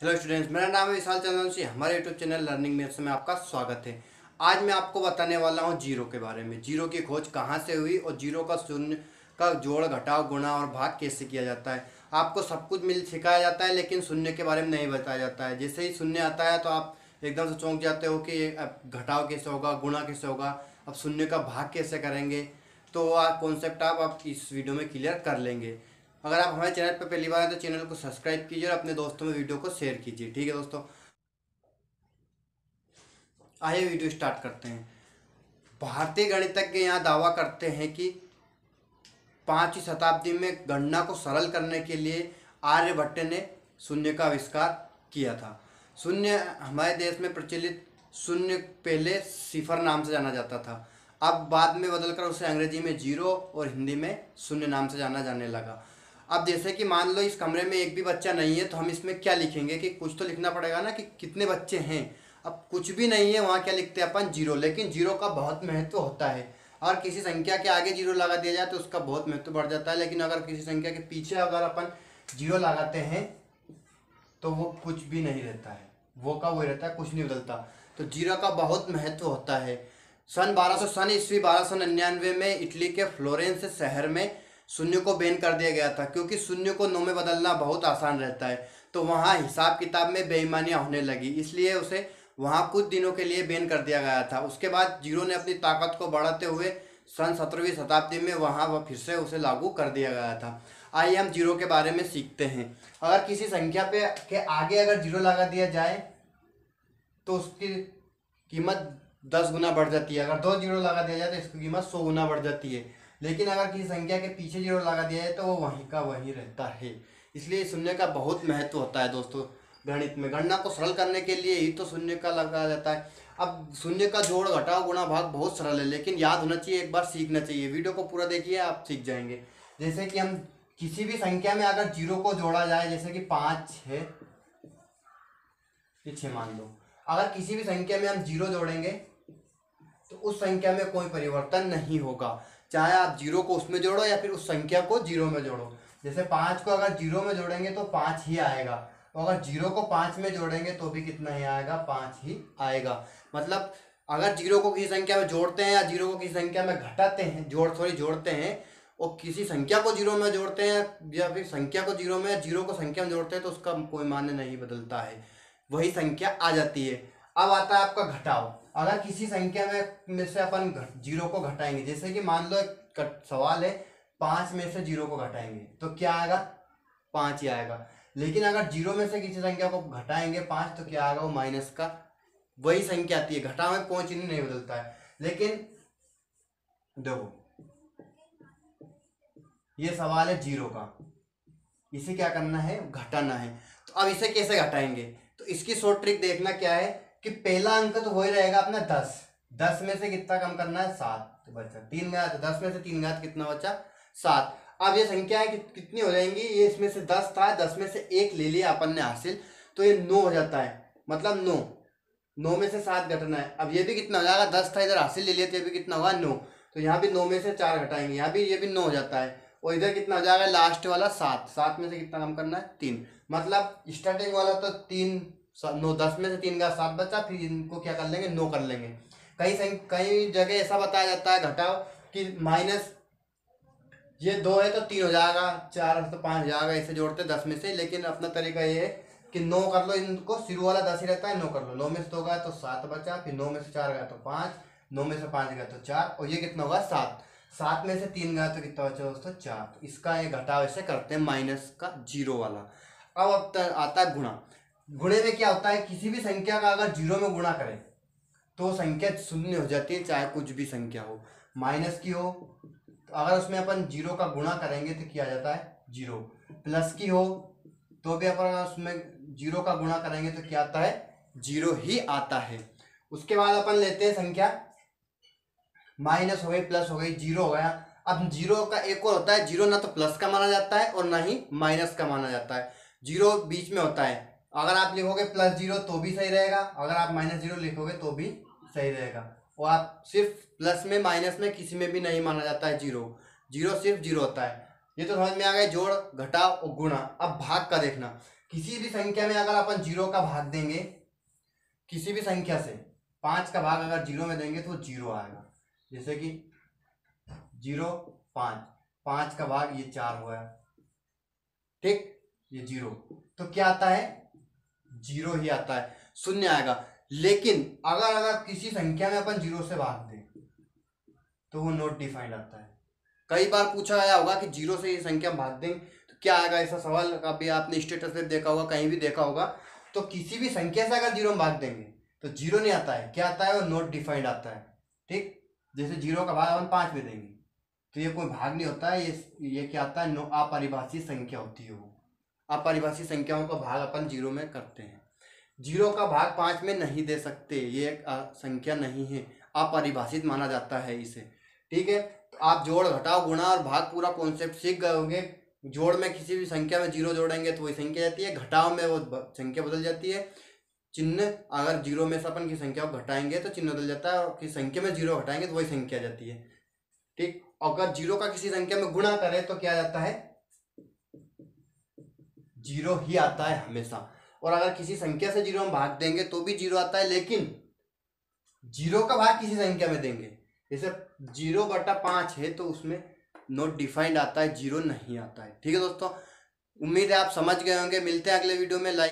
Hello students, मेरा नाम है विशाल चंद्रवंशी। हमारे यूट्यूब चैनल लर्निंग मेथड्स में आपका स्वागत है। आज मैं आपको बताने वाला हूँ जीरो के बारे में। जीरो की खोज कहाँ से हुई और जीरो का शून्य का जोड़, घटाव, गुणा और भाग कैसे किया जाता है। आपको सब कुछ मिल सिखाया जाता है, लेकिन शून्य के बारे में नहीं बताया जाता है। जैसे ही शून्य आता है तो आप एकदम से चौंक जाते हो कि अब घटाव कैसे होगा, गुणा कैसे होगा, अब शून्य का भाग कैसे करेंगे। तो कॉन्सेप्ट आप इस वीडियो में क्लियर कर लेंगे। अगर आप हमारे चैनल पर पहली बार हैं तो चैनल को सब्सक्राइब कीजिए और अपने दोस्तों में वीडियो को शेयर कीजिए। ठीक है दोस्तों, आइए वीडियो स्टार्ट करते हैं। भारतीय गणितज्ञ यहाँ दावा करते हैं कि 5वीं शताब्दी में गणना को सरल करने के लिए आर्यभट्ट ने शून्य का आविष्कार किया था। शून्य हमारे देश में प्रचलित शून्य पहले सिफर नाम से जाना जाता था। अब बाद में बदलकर उसे अंग्रेजी में जीरो और हिंदी में शून्य नाम से जाना जाने लगा। अब जैसे कि मान लो इस कमरे में एक भी बच्चा नहीं है, तो हम इसमें क्या लिखेंगे कि कुछ तो लिखना पड़ेगा ना कि कितने बच्चे हैं। अब कुछ भी नहीं है, वहाँ क्या लिखते हैं अपन, जीरो। लेकिन जीरो का बहुत महत्व होता है। अगर किसी संख्या के आगे जीरो लगा दिया जाए तो उसका बहुत महत्व बढ़ जाता है, लेकिन अगर किसी संख्या के पीछे अगर अपन जीरो लगाते हैं तो वो कुछ भी नहीं रहता है, वो का वो रहता है, कुछ नहीं बदलता। तो जीरो का बहुत महत्व होता है। सन ईस्वी 1299 में इटली के फ्लोरेंस शहर में शून्य को बैन कर दिया गया था, क्योंकि शून्य को नौ में बदलना बहुत आसान रहता है। तो वहाँ हिसाब किताब में बेईमानियाँ होने लगी, इसलिए उसे वहाँ कुछ दिनों के लिए बैन कर दिया गया था। उसके बाद जीरो ने अपनी ताकत को बढ़ाते हुए सन 17वीं शताब्दी में वहाँ वह फिर से उसे लागू कर दिया गया था। आइए हम जीरो के बारे में सीखते हैं। अगर किसी संख्या पे के आगे अगर जीरो लगा दिया जाए तो उसकी कीमत 10 गुना बढ़ जाती है। अगर 2 जीरो लगा दिया जाए तो इसकी कीमत 100 गुना बढ़ जाती है। लेकिन अगर किसी संख्या के पीछे जीरो लगा दिया जाए तो वो वहीं का वहीं रहता है। इसलिए शून्य का बहुत महत्व होता है दोस्तों। गणित में गणना को सरल करने के लिए ही तो शून्य का लगाया जाता है। अब शून्य का जोड़, घटाव, गुणा, भाग बहुत सरल है, लेकिन याद होना चाहिए, एक बार सीखना चाहिए। वीडियो को पूरा देखिए, आप सीख जाएंगे। जैसे कि हम किसी भी संख्या में अगर जीरो को जोड़ा जाए, जैसे कि 5 है, ये 6 मान लो। अगर किसी भी संख्या में हम जीरो जोड़ेंगे तो उस संख्या में कोई परिवर्तन नहीं होगा, चाहे आप जीरो को उसमें जोड़ो या फिर उस संख्या को जीरो में जोड़ो। जैसे 5 को अगर जीरो में जोड़ेंगे तो 5 ही आएगा, और अगर जीरो को 5 में जोड़ेंगे तो भी कितना ही आएगा, 5 ही आएगा। मतलब अगर जीरो को किसी संख्या में जोड़ते हैं या जीरो को किसी संख्या में घटाते हैं, जोड़ते हैं, और किसी संख्या को जीरो में जोड़ते हैं या फिर संख्या को जीरो में या जीरो को संख्या में जोड़ते हैं, तो उसका कोई मान्य नहीं बदलता है, वही संख्या आ जाती है। अब आता है आपका घटाव। अगर किसी संख्या में से अपन जीरो को घटाएंगे, जैसे कि मान लो एक सवाल है, 5 में से जीरो को घटाएंगे तो क्या आएगा, 5 ही आएगा। लेकिन अगर जीरो में से किसी संख्या को घटाएंगे 5 तो क्या आएगा, वो माइनस का वही संख्या आती है। घटाव में कोई चिन्ह नहीं बदलता है। लेकिन देखो, ये सवाल है जीरो का, इसे क्या करना है, घटाना है। तो अब इसे कैसे घटाएंगे, तो इसकी शॉर्ट ट्रिक देखना क्या है कि पहला अंक तो हो ही रहेगा अपना 10। 10 में से कितना कम करना है, 7 तो बचा 3 घात। 10 में से 3 घात कितना बचा, 7। अब ये संख्या है कि कितनी हो जाएंगी, ये इसमें से 10 था, 10 में से 1 ले लिया अपन ने हासिल, तो ये 9 हो जाता है। मतलब 9 में से 7 घटना है। अब ये भी कितना हो जाएगा, 10 था इधर हासिल ले लिया तो ये भी कितना होगा, 9। तो यहाँ भी 9 में से 4 घटाएंगे, यहाँ भी ये भी 9 हो जाता है। और इधर कितना हो जाएगा, लास्ट वाला 7। 7 में से कितना कम करना है, 3। मतलब स्टार्टिंग वाला तो 3, 9, 10 में से 3 का 7 बचा, फिर इनको क्या कर लेंगे, 9 कर लेंगे। कई जगह ऐसा बताया जाता है घटाओ कि माइनस ये 2 है तो 3 हो जाएगा, 4 है तो 5 हो जाएगा, ऐसे जोड़ते 10 में से। लेकिन अपना तरीका ये है कि 9 कर लो, इनको शुरू वाला 10 ही रहता है, 9 कर लो। 9 में से 2 गया तो 7 बचा, फिर 9 में से 4 गया तो 5, 9 में से 5 गया तो 4, और ये कितना होगा, 7। 7 में से 3 गया तो कितना बचा दोस्तों, 4। तो इसका ये घटाव ऐसे करते हैं, माइनस का जीरो वाला। अब आता है गुणा। गुणे में क्या होता है, किसी भी संख्या का अगर जीरो में गुणा करें तो संख्या शून्य हो जाती है, चाहे कुछ भी संख्या हो, माइनस की हो। तो अगर उसमें अपन जीरो का गुणा करेंगे तो क्या आ जाता है, जीरो। प्लस की हो तो भी अपन उसमें जीरो का गुणा करेंगे तो क्या आता है, जीरो ही आता है। उसके बाद अपन लेते हैं संख्या, माइनस हो गई, प्लस हो गई, जीरो हो गया। अब जीरो का एक और होता है, जीरो ना तो प्लस का माना जाता है और ना ही माइनस का माना जाता है, जीरो बीच में होता है। अगर आप लिखोगे प्लस जीरो तो भी सही रहेगा, अगर आप माइनस जीरो लिखोगे तो भी सही रहेगा। और आप सिर्फ प्लस में माइनस में किसी में भी नहीं माना जाता है जीरो। जीरो सिर्फ जीरो होता है। ये तो समझ में आ गया, जोड़, घटाव और गुणा। अब भाग का देखना किसी भी संख्या में अगर अपन 0 का भाग देंगे, किसी भी संख्या से 5 का भाग अगर 0 में देंगे तो वो 0 आएगा। जैसे कि 0 5, 5 का भाग ये 4 हुआ है, ठीक, ये 0, तो क्या आता है, 0 ही आता है, शून्य आएगा। लेकिन अगर किसी संख्या में अपन 0 से भाग दें तो वो नॉट डिफाइंड आता है। कई बार पूछा गया होगा कि 0 से ये संख्या भाग दें तो क्या आएगा, ऐसा सवाल कभी आपने स्टेटस पे देखा होगा, कहीं भी देखा होगा। तो किसी भी संख्या से अगर 0 में भाग देंगे तो 0 नहीं आता है, क्या आता है, वो नॉट डिफाइंड आता है, ठीक। जैसे 0 का भाग अपन 5 में देंगे तो ये कोई भाग नहीं होता है, ये क्या आता है, अपरिभाषित संख्या होती है। वो अपरिभाषित संख्याओं का भाग अपन 0 में करते हैं। 0 का भाग 5 में नहीं दे सकते, ये एक संख्या नहीं है, अपरिभाषित माना जाता है इसे, ठीक है। तो आप जोड़ घटाव गुणा और भाग पूरा कॉन्सेप्ट सीख गए होंगे। जोड़ में किसी भी संख्या में 0 जोड़ेंगे तो वही संख्या जाती है, घटाव में वो संख्या बदल जाती है, चिन्ह अगर 0 में से अपन की संख्या को घटाएंगे तो चिन्ह बदल जाता है, और किसी संख्या में 0 घटाएंगे तो वही संख्या जाती है, ठीक। अगर 0 का किसी संख्या में गुणा करें तो क्या जाता है, 0 ही आता है हमेशा। और अगर किसी संख्या से 0 में भाग देंगे तो भी 0 आता है, लेकिन 0 का भाग किसी संख्या में देंगे, जैसे 0/5 है तो उसमें नॉट डिफाइंड आता है, 0 नहीं आता है, ठीक है दोस्तों। उम्मीद है आप समझ गए होंगे। मिलते हैं अगले वीडियो में। लाइक